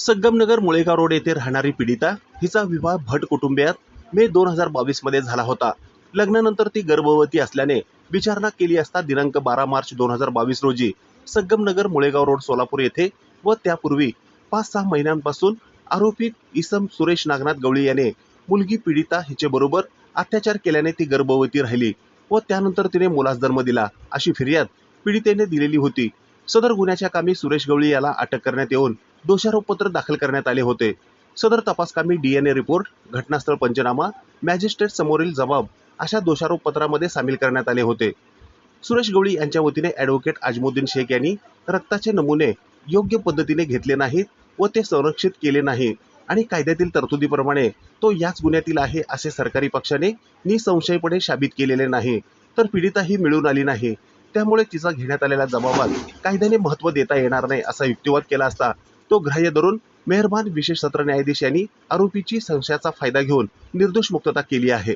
Sangamnagar Mulegaon road येथे राहणारी पीडिता हिचा विवाह भट कुटुंबियात मे 2022 मध्ये झाला होता। लग्नानंतर ती गर्भवती असल्याने विचारणा केली असता दिनांक 12 मार्च 2022 रोजी संगमनगर मुळेगाव रोड सोलापूर येथे व त्यापूर्वी 5-6 महिन्यांपासून आरोपी इसम सुरेश नागनाथ गवळी याने मुलगी पीडिता हिचे बरोबर अत्याचार केल्याने ती गर्भवती राहिली व त्यानंतर तिने मुलास जन्म दिला अशी फिर्याद पीडितेने दिलेली होती। सदर गुन्ह्याच्या कामी सुरेश गवळी याला अटक करण्यात येऊन दोषारोपपत्र दाखल करण्यात आले होते। सदर तपासकामी DNA रिपोर्ट, घटनास्थळ पंचनामा, मॅजिस्ट्रेट समोरील जबाब अशा दोषारोपपत्रामध्ये सामील करण्यात आले होते। सुरेश गवळी यांच्या वतीने ॲडव्होकेट अजमुद्दीन शेख यांनी रक्ताचे नमुने योग्य पद्धतीने घेतले नाहीत व ते संरक्षित केले नाही आणि कायद्यातील तरतुदीप्रमाणे तो याच गुन्ह्यातील आहे असे सरकारी पक्षाने निसंशयपणे साबित केलेले नाही, तर पीडिता ही मिळून आली नाही। त्यामुळे तिचा घेण्यात आलेल्या जबाबात कायद्याने महत्त्व देता येणार नाही असा युक्तिवाद केला असता तो ग्राह्य धरून मेहरबान विशेष सत्र न्यायाधीश यांनी आरोपीची संशयाचा फायदा घेऊन निर्दोष मुक्तता केली आहे।